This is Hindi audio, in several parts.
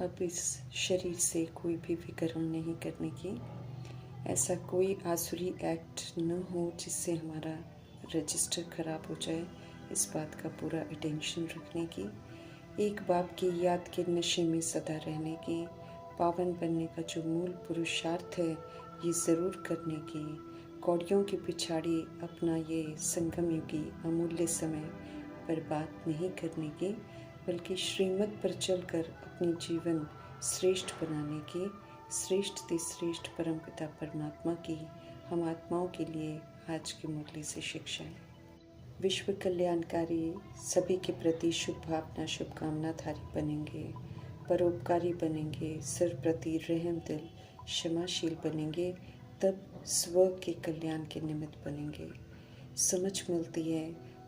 अब इस शरीर से कोई भी विकर्म नहीं करने की। ऐसा कोई आसुरी एक्ट न हो जिससे हमारा रजिस्टर खराब हो जाए, इस बात का पूरा अटेंशन रखने की। एक बाप की याद के नशे में सदा रहने की। पावन बनने का जो मूल पुरुषार्थ है ये ज़रूर करने की। कौड़ियों की पिछाड़ी अपना ये संगम युगी अमूल्य समय बर्बाद नहीं करने की, बल्कि श्रीमत पर चलकर अपनी जीवन श्रेष्ठ बनाने की। श्रेष्ठ ति श्रेष्ठ परमपिता परमात्मा की हम आत्माओं के लिए आज की मुरली से शिक्षाएं। विश्व कल्याणकारी सभी के प्रति शुभ भावना शुभकामनाधारी बनेंगे, परोपकारी बनेंगे, सर्व प्रति रहम दिल क्षमाशील बनेंगे, तब स्व के कल्याण के निमित्त बनेंगे। समझ मिलती है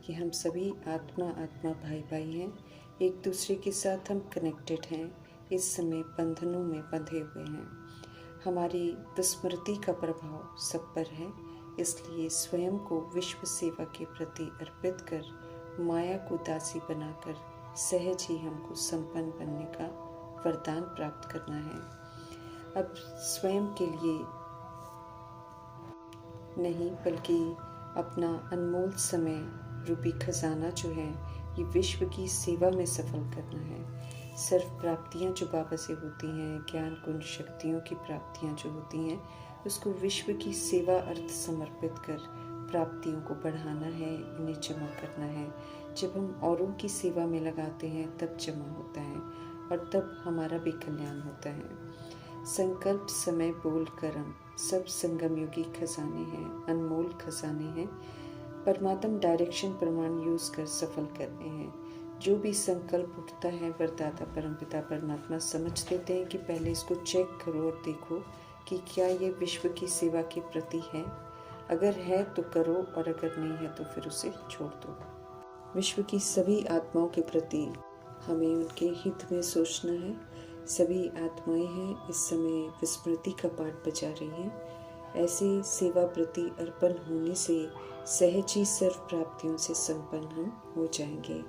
कि हम सभी आत्मा आत्मा भाई भाई हैं, एक दूसरे के साथ हम कनेक्टेड हैं, इस समय बंधनों में बंधे हुए हैं। हमारी विस्मृति का प्रभाव सब पर है, इसलिए स्वयं को विश्व सेवा के प्रति अर्पित कर माया को दासी बनाकर सहज ही हमको संपन्न बनने का वरदान प्राप्त करना है। अब स्वयं के लिए नहीं बल्कि अपना अनमोल समय रूपी खजाना जो है ये विश्व की सेवा में सफल करना है। सर्व प्राप्तियाँ जो बाबा से होती हैं, ज्ञान गुण शक्तियों की प्राप्तियाँ जो होती हैं, उसको विश्व की सेवा अर्थ समर्पित कर प्राप्तियों को बढ़ाना है, इन्हें जमा करना है। जब हम औरों की सेवा में लगाते हैं तब जमा होता है और तब हमारा भी कल्याण होता है। संकल्प समय बोल कर्म सब संगम युगी खजाने हैं, अनमोल खजाने हैं। परमात्म डायरेक्शन प्रमाण यूज कर सफल करने हैं। जो भी संकल्प उठता है वरदाता परमपिता परमात्मा समझ देते हैं कि पहले इसको चेक करो और देखो कि क्या ये विश्व की सेवा के प्रति है। अगर है तो करो और अगर नहीं है तो फिर उसे छोड़ दो। विश्व की सभी आत्माओं के प्रति हमें उनके हित में सोचना है। सभी आत्माएं हैं इस समय विस्मृति का पाठ बजा रही हैं। ऐसे सेवा प्रति अर्पण होने से सहज ही सर्व प्राप्तियों से संपन्न हम हो जाएंगे।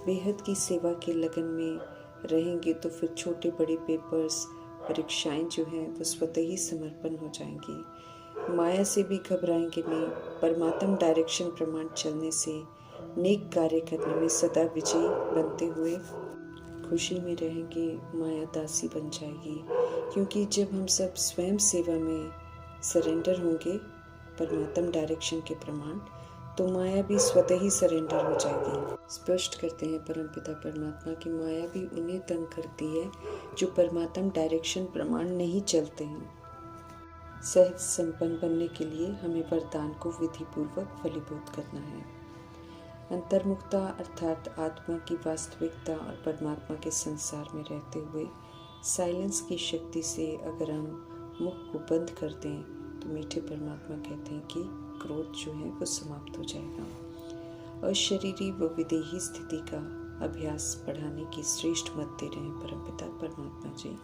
बेहद की सेवा के लगन में रहेंगे तो फिर छोटे बड़े पेपर्स परीक्षाएं जो हैं वो स्वतः ही समर्पण हो जाएंगी। माया से भी घबराएंगे नहीं। परमात्म डायरेक्शन प्रमाण चलने से नेक कार्य करने में सदा विजयी बनते हुए खुशी में रहेंगे। माया दासी बन जाएगी, क्योंकि जब हम सब स्वयं सेवा में सरेंडर होंगे परमात्म डायरेक्शन के प्रमाण, तो माया भी स्वतः ही सरेंडर हो जाएगी। स्पष्ट करते हैं परमपिता परमात्मा की माया भी उन्हें तंग करती है जो परमात्म डायरेक्शन प्रमाण नहीं चलते हैं। सहज संपन्न बनने के लिए हमें वरदान को विधि पूर्वक फलीभूत करना है। अंतर्मुखता अर्थात आत्मा की वास्तविकता और परमात्मा के संसार में रहते हुए साइलेंस की शक्ति से अगर हम मुख को बंद कर दें तो मीठे परमात्मा कहते हैं कि क्रोध जो है वो समाप्त हो जाएगा। अशरीरी व विदेही स्थिति का अभ्यास बढ़ाने की श्रेष्ठ मत दे रहे हैं परमपिता परमात्मा जी।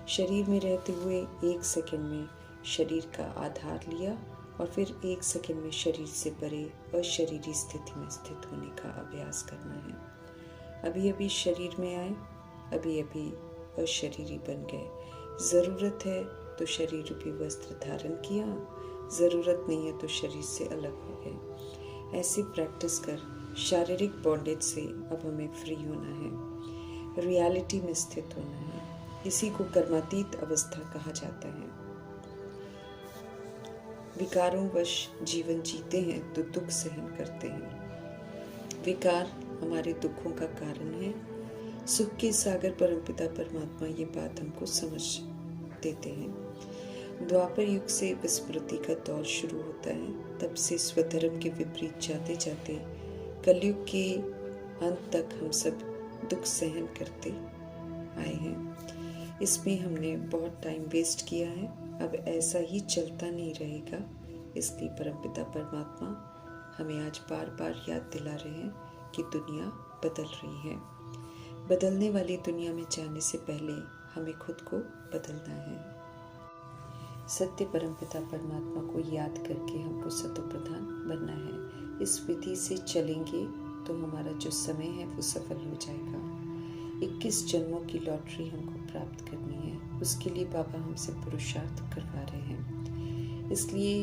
शरीर में रहते हुए एक सेकंड में शरीर का आधार लिया और फिर एक सेकंड में शरीर से परे अशरीरी स्थिति में स्थित होने का अभ्यास करना है। अभी अभी शरीर में आए, अभी अभी अशरीरी बन गए। ज़रूरत है तो शरीर रूपी वस्त्र धारण किया, ज़रूरत नहीं है तो शरीर से अलग हो गए। ऐसी प्रैक्टिस कर शारीरिक बॉन्डेज से अब हमें फ्री होना है, रियलिटी में स्थित होना है। इसी को कर्मातीत अवस्था कहा जाता है। विकारों वश जीवन जीते हैं तो दुख सहन करते हैं। विकार हमारे दुखों का कारण है। सुख के सागर परमपिता परमात्मा ये बात हमको समझ देते हैं। द्वापर युग से विस्मृति का दौर शुरू होता है, तब से स्वधर्म के विपरीत जाते जाते कलयुग के अंत तक हम सब दुख सहन करते आए हैं। इसमें हमने बहुत टाइम वेस्ट किया है, अब ऐसा ही चलता नहीं रहेगा। इसलिए परमपिता परमात्मा हमें आज बार बार याद दिला रहे हैं कि दुनिया बदल रही है। बदलने वाली दुनिया में जाने से पहले हमें खुद को बदलना है। सत्य परमपिता परमात्मा को याद करके हमको सतो प्रधान बनना है। इस विधि से चलेंगे तो हमारा जो समय है वो सफल हो जाएगा। 21 जन्मों की लॉटरी हमको प्राप्त करनी है, उसके लिए बाबा हमसे पुरुषार्थ करवा रहे हैं। इसलिए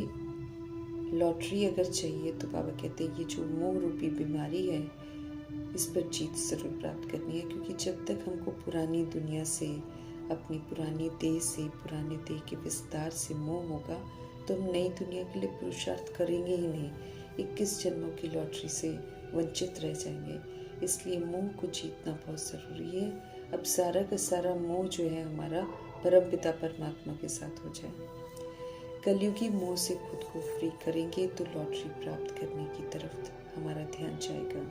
लॉटरी अगर चाहिए तो बाबा कहते हैं ये जो मोह रूपी बीमारी है इस पर जीत जरूर प्राप्त करनी है, क्योंकि जब तक हमको पुरानी दुनिया से, अपनी पुरानी देह से, पुराने देह के विस्तार से मोह होगा तो हम नई दुनिया के लिए पुरुषार्थ करेंगे ही नहीं, 21 जन्मों की लॉटरी से वंचित रह जाएंगे। इसलिए मोह को जीतना बहुत ज़रूरी है। अब सारा का सारा मोह जो है हमारा परमपिता परमात्मा के साथ हो जाए। कलयुगी मोह से खुद को फ्री करेंगे तो लॉटरी प्राप्त करने की तरफ हमारा ध्यान जाएगा।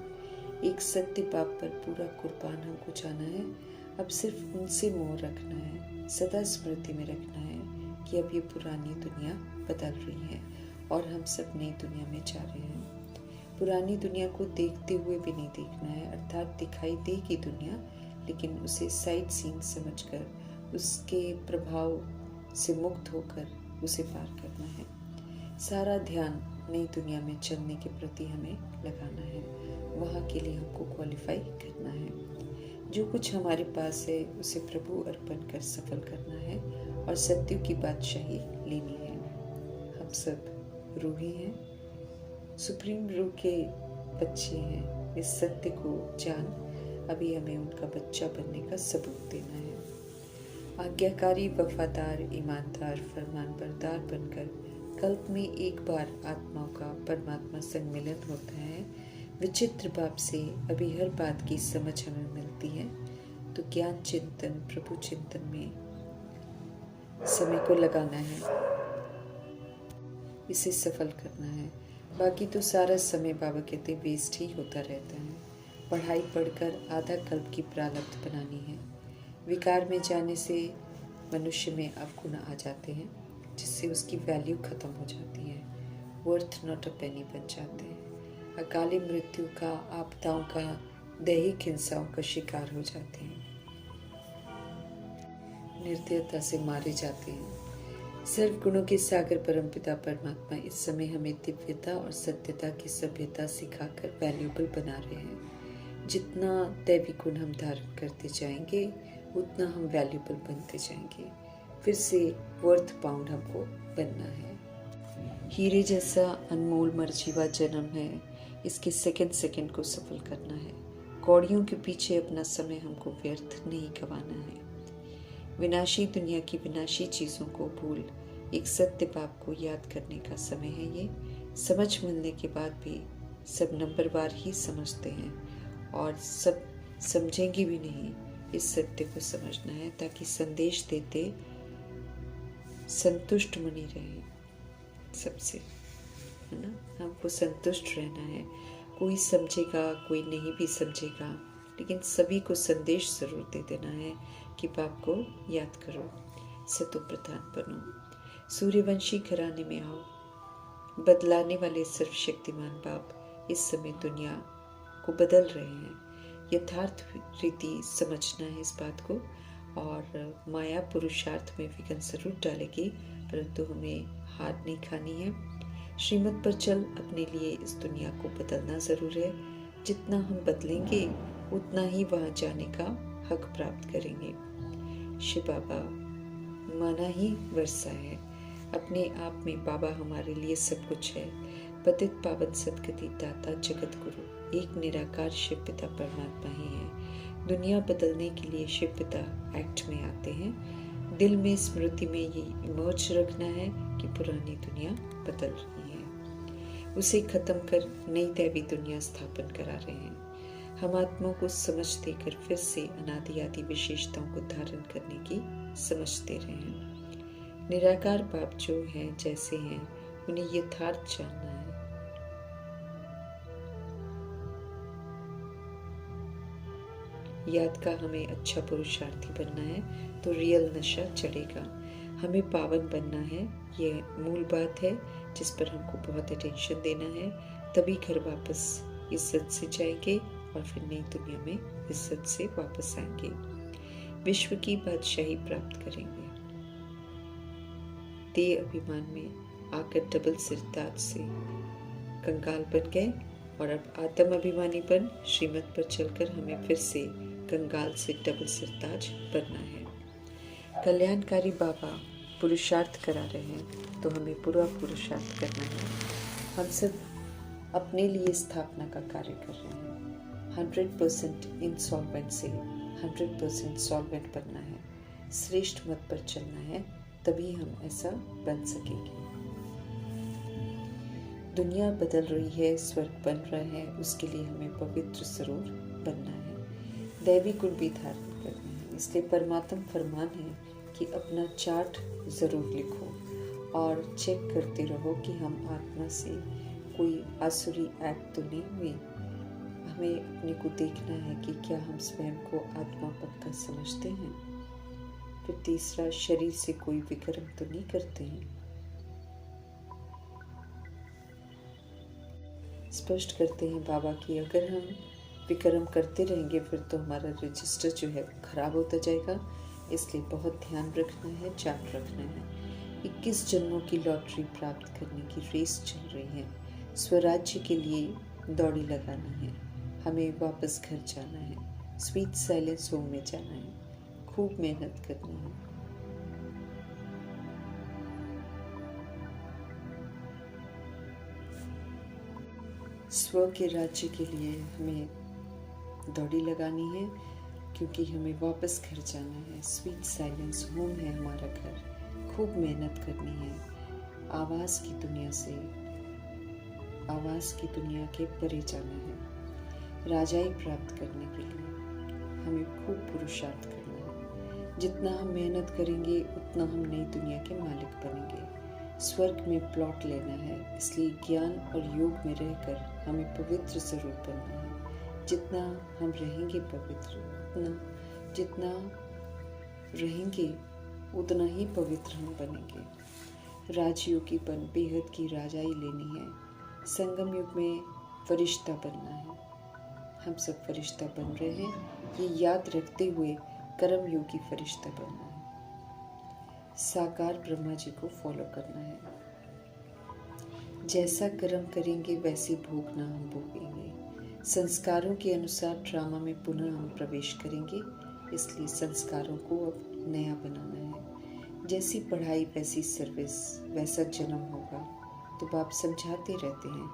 एक सत्य बाप पर पूरा कुर्बान हमको जाना है। अब सिर्फ उनसे मोह रखना है, सदा स्मृति में रखना है कि अब ये पुरानी दुनिया बदल रही है और हम सब नई दुनिया में जा रहे हैं। पुरानी दुनिया को देखते हुए भी नहीं देखना है, अर्थात दिखाई देगी दुनिया, लेकिन उसे साइट सीइंग समझकर, उसके प्रभाव से मुक्त होकर उसे पार करना है। सारा ध्यान नई दुनिया में चलने के प्रति हमें लगाना है, वहाँ के लिए हमको क्वालिफाई करना है। जो कुछ हमारे पास है उसे प्रभु अर्पण कर सफल करना है और सत्यों की बादशाही लेनी है। हम सब रूही हैं, सुप्रीम रूह के बच्चे हैं। इस सत्य को जान अभी हमें उनका बच्चा बनने का सबूत देना है। आज्ञाकारी, वफादार, ईमानदार, फरमानबरदार बनकर कल्प में एक बार आत्माओं का परमात्मा सम्मिलन होता है। विचित्र बाप से अभी हर बात की समझ हमें मिलती है, तो ज्ञान चिंतन, प्रभु चिंतन में समय को लगाना है, इसे सफल करना है। बाकी तो सारा समय बाबा कहते वेस्ट ही होता रहता है। पढ़ाई पढ़कर आधा कल्प की प्रारब्ध बनानी है। विकार में जाने से मनुष्य में अवगुण आ जाते हैं, जिससे उसकी वैल्यू खत्म हो जाती है, वर्थ नॉट अ पेनी बन जाते हैं। अकाली मृत्यु का, आपदाओं का, दैहिक हिंसाओं का शिकार हो जाते हैं, निर्दयता से मारे जाते हैं। सर्व गुणों के सागर परमपिता परमात्मा इस समय हमें दिव्यता और सत्यता की सभ्यता सिखाकर वैल्यूबल बना रहे हैं। जितना दैवी गुण हम धारण करते जाएंगे उतना हम वैल्यूबल बनते जाएंगे। फिर से वर्थ पाउंड हमको बनना है। हीरे जैसा अनमोल मर्जीवा जन्म है, इसके सेकंड सेकंड को सफल करना है। कौड़ियों के पीछे अपना समय हमको व्यर्थ नहीं गंवाना है। विनाशी दुनिया की विनाशी चीज़ों को भूल एक सत्य बाप को याद करने का समय है। ये समझ मिलने के बाद भी सब नंबरवार ही समझते हैं और सब समझेंगे भी नहीं। इस सत्य को समझना है ताकि संदेश देते संतुष्ट बनी रहे सबसे, है ना। हमको संतुष्ट रहना है। कोई समझेगा, कोई नहीं भी समझेगा, लेकिन सभी को संदेश जरूर दे देना है कि बाप को याद करो, सतो प्रधान बनो, सूर्यवंशी घराने में आओ। बदलाने वाले सर्वशक्तिमान बाप इस समय दुनिया को बदल रहे हैं। यथार्थ रीति समझना है इस बात को, और माया पुरुषार्थ में विघ्न जरूर डालेगी, परंतु हमें हार नहीं खानी है। श्रीमत पर चल अपने लिए इस दुनिया को बदलना जरूर है। जितना हम बदलेंगे उतना ही वहां जाने का हक प्राप्त करेंगे। शिव बाबा माना ही वर्षा है। अपने आप में बाबा हमारे लिए सब कुछ है। पतित पावन सदगति दाता जगत गुरु एक निराकार शिव पिता परमात्मा ही है। दुनिया बदलने के लिए शिव पिता एक्ट में आते हैं। दिल में स्मृति में ये इमर्ज रखना है कि पुरानी दुनिया बदल रही है, उसे खत्म कर नई दैवी दुनिया स्थापन करा रहे हैं। हम आत्माओं को समझ देकर फिर से अनादि आदि विशेषताओं को धारण करने की समझ दे रहे हैं। निराकार बाप जो हैं, जैसे हैं, उन्हें यथार्थ जानना है। याद का हमें अच्छा पुरुषार्थी बनना है तो रियल नशा चढ़ेगा। हमें पावन बनना है, ये मूल बात है जिस पर हमको बहुत अटेंशन देना है। तभी घर वापस इज्जत से जाएंगे और फिर नई दुनिया में इज्जत से वापस आएंगे, विश्व की बादशाही प्राप्त करेंगे। देह अभिमान में आकर डबल सिरताज से कंगाल बन गए और अब आत्म अभिमानी बन श्रीमत पर चलकर हमें फिर से कंगाल से डबल सरताज बनना है। कल्याणकारी बाबा पुरुषार्थ करा रहे हैं तो हमें पूरा पुरुषार्थ करना है। हम सब अपने लिए स्थापना का कार्य कर रहे हैं। 100% इंसॉल्वेंट से 100% सॉल्वेंट बनना है। श्रेष्ठ मत पर चलना है, तभी हम ऐसा बन सकेंगे। दुनिया बदल रही है, स्वर्ग बन रहा है, उसके लिए हमें पवित्र जरूर बनना है। दैवी गुण भी धारण करना है। इसलिए परमात्मा फरमान है कि अपना चार्ट ज़रूर लिखो और चेक करते रहो कि हम आत्मा से कोई आसुरी एक्ट तो नहीं हुई। हमें अपने को देखना है कि क्या हम स्वयं को आत्मा पक्का समझते हैं। फिर तीसरा, शरीर से कोई विक्रम तो नहीं करते हैं। स्पष्ट करते हैं बाबा कि अगर हम विक्रम करते रहेंगे फिर तो हमारा रजिस्टर जो है खराब होता जाएगा। इसलिए बहुत ध्यान रखना है, चार्ट रखना है। 21 जन्मों की लॉटरी प्राप्त करने की रेस चल रही है। स्वराज्य के लिए दौड़ी लगाना है। हमें वापस घर जाना है। स्वीट साइलेंस होम में जाना है। खूब मेहनत करनी है। स्व के राज्य के लिए हमें दौड़ी लगानी है, क्योंकि हमें वापस घर जाना है। स्वीट साइलेंस होम है हमारा घर। खूब मेहनत करनी है। आवाज़ की दुनिया के परे जाना है। राजाई प्राप्त करने के लिए हमें खूब पुरुषार्थ करना है। जितना हम मेहनत करेंगे उतना हम नई दुनिया के मालिक बनेंगे। स्वर्ग में प्लॉट लेना है। इसलिए ज्ञान और योग में रहकर हमें पवित्र जरूर बनना है। जितना हम रहेंगे पवित्र, जितना रहेंगे उतना ही पवित्र हम बनेंगे। राजयोगी बन बेहद की राजाई लेनी है। संगम युग में फरिश्ता बनना है। हम सब फरिश्ता बन रहे हैं, ये याद रखते हुए कर्म योगी फरिश्ता बनना है। साकार ब्रह्मा जी को फॉलो करना है। जैसा कर्म करेंगे वैसे भोगना हम भोगेंगे। संस्कारों के अनुसार ड्रामा में पुनः हम प्रवेश करेंगे। इसलिए संस्कारों को अब नया बनाना है। जैसी पढ़ाई वैसी सर्विस, वैसा जन्म होगा। तो बाप समझाते रहते हैं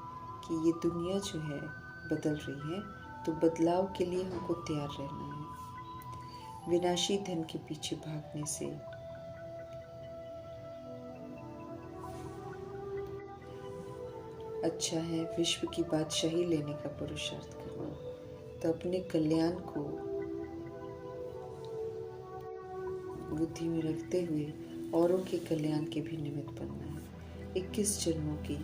कि ये दुनिया जो है बदल रही है, तो बदलाव के लिए हमको तैयार रहना है। विनाशी धन के पीछे भागने से अच्छा है विश्व की बादशाही लेने का पुरुषार्थ करना। तो अपने कल्याण को बुद्धि में रखते हुए औरों के कल्याण के भी निमित्त बनना है। 21 जन्मों की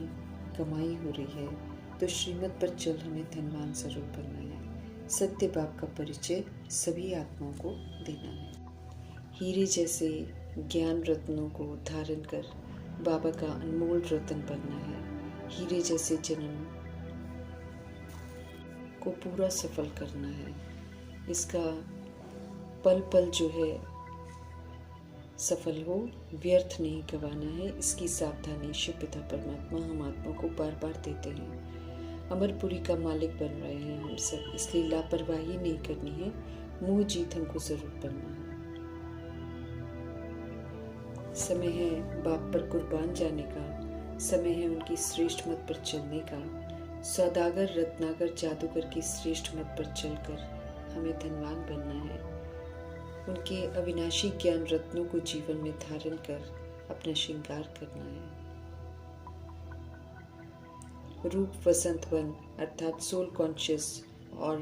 कमाई हो रही है, तो श्रीमत पर चल हमें धनवान जरूर बनना है। सत्य बाप का परिचय सभी आत्माओं को देना है। हीरे जैसे ज्ञान रत्नों को धारण कर बाबा का अनमोल रत्न बनना है। हीरे जैसे जन्म को पूरा सफल करना है। इसका पल पल जो है सफल हो, व्यर्थ नहीं गंवाना है। इसकी सावधानी शिव पिता परमात्मा हम आत्मा को बार बार देते हैं। अमरपुरी का मालिक बन रहे हैं हम सब, इसलिए लापरवाही नहीं करनी है। मुंह जीत हमको जरूर बनना है। समय है बाप पर कुर्बान जाने का। समय है उनकी श्रेष्ठ मत पर चलने का। सौदागर रत्नागर जादूगर की श्रेष्ठ मत पर चलकर हमें धनवान बनना है। उनके अविनाशी ज्ञान रत्नों को जीवन में धारण कर अपना श्रृंगार करना है। रूप वसंत वन अर्थात सोल कॉन्शियस और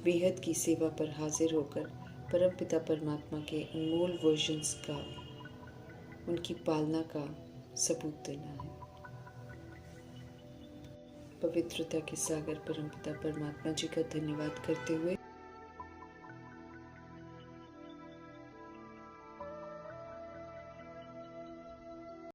बेहद की सेवा पर हाजिर होकर परमपिता परमात्मा के अनमोल वर्जन्स का, उनकी पालना का सबूत देना है। पवित्रता के सागर परमपिता परमात्मा जी का धन्यवाद करते हुए